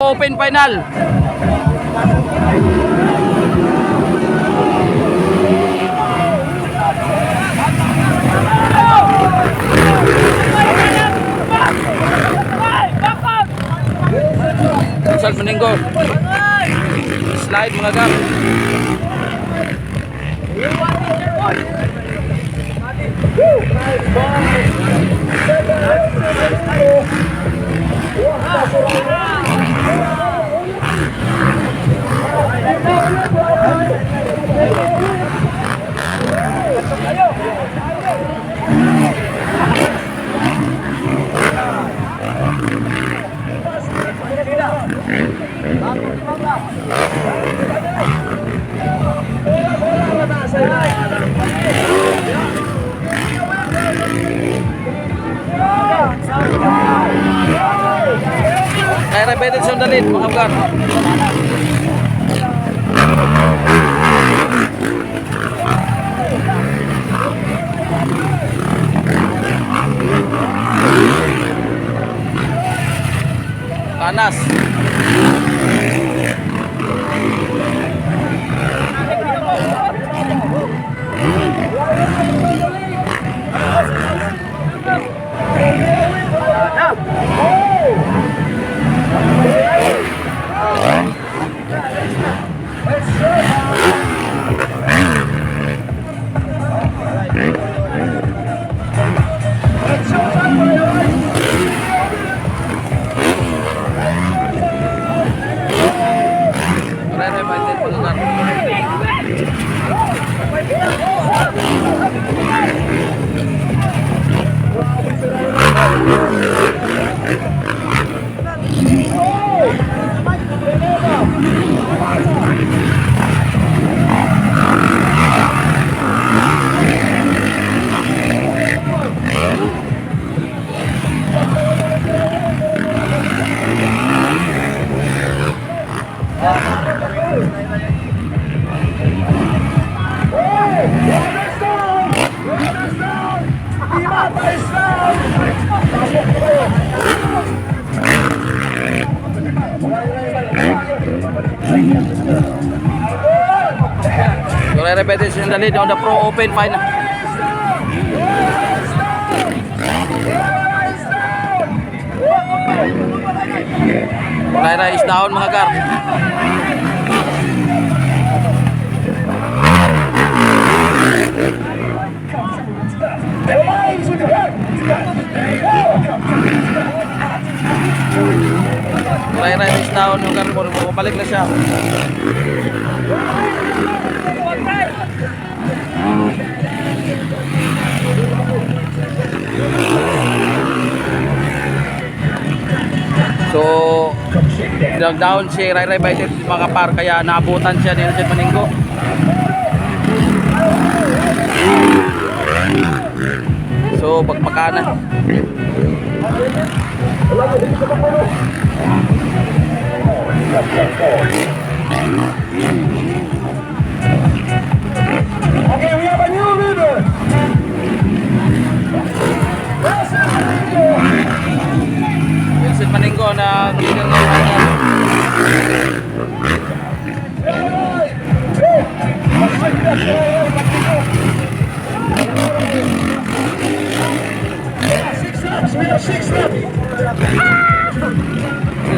Open final. Sal Meninggo. Slide mga gam. Kaya repeated sundalin mga bukan. Panas. Repetition the lead on the Pro Open final. Lyra is down mga gar. Lyra is down mga gar. Bumalik na siya. So, down si Rai by mga par kaya naabutan siya ni Jet Maninggo. So, pagpakanan. Okay, we have a new leader. Jet Maninggo na leader ngayon.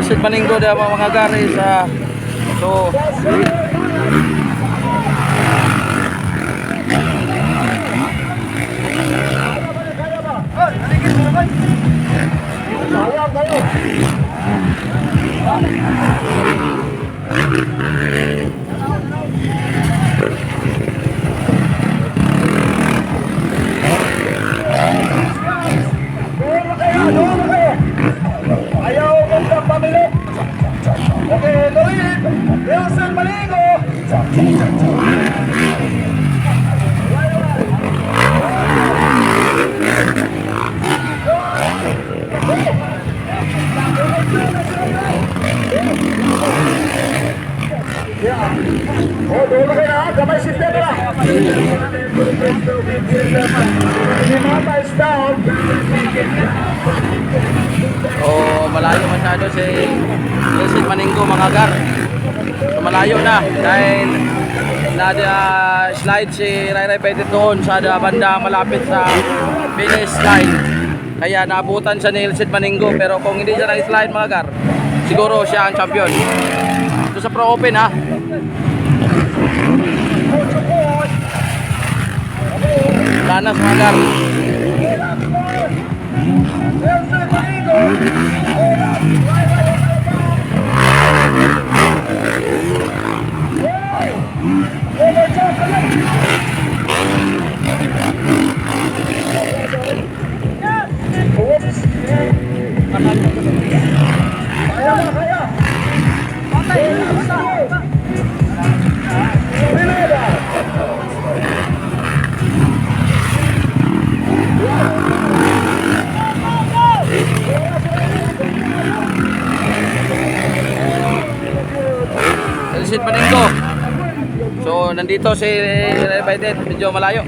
Jet Maninggo na mga gari sa so Oh, doon kayo ha, kamay sistema na. Si Mata is down. oh malayo masyado si Ilsit Maninggo mga gar. So malayo na dahil slide si Ray Petit doon sa banda malapit sa finish line. Kaya naabutan siya ni Ilsit Maninggo, pero kung hindi siya nag-slide mga gar, siguro siya ang champion. Ito sa Pro Open ha. Lanas mga gar. Ilsit Maninggo. So nandito si Ray Petit, medyo malayo.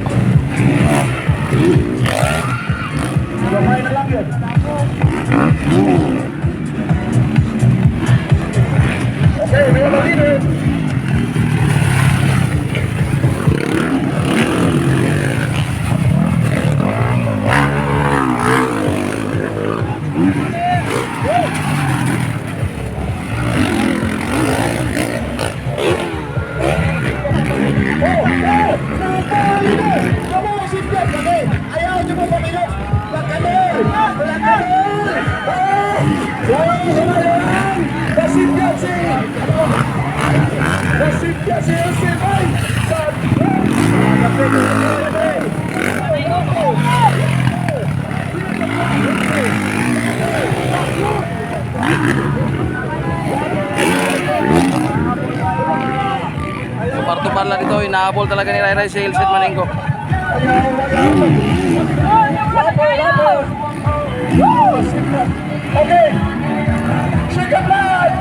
Okay, we have a leader. Tubar lang dito, inahabol talaga ni Ray si Ilsit Maninggo. Okay, chicken leg,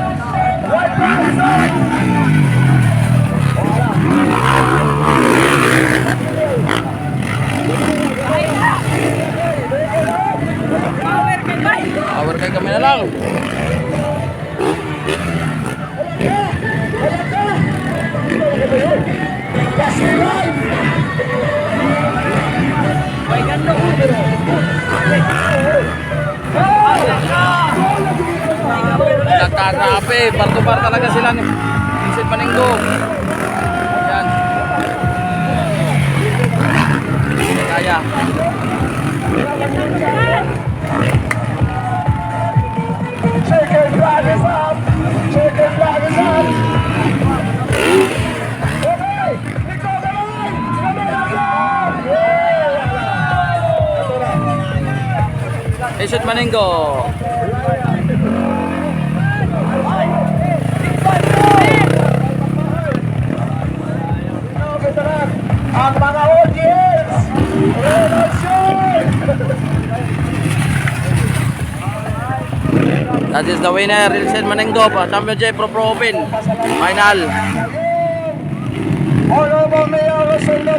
right back. Power kay kami na lang. Nagkakape, bar-to-bar talaga sila ni Ilsit Maninggo. Yan. Kaya. Chicken flag is up. Chicken flag is up. Okay, Nico, come on. Ilsit Maninggo. Ang mga audience, relasyon. That is the winner, Ilsit Maninggo, Championship Pro Open Final. Honorable Mayor Rosendo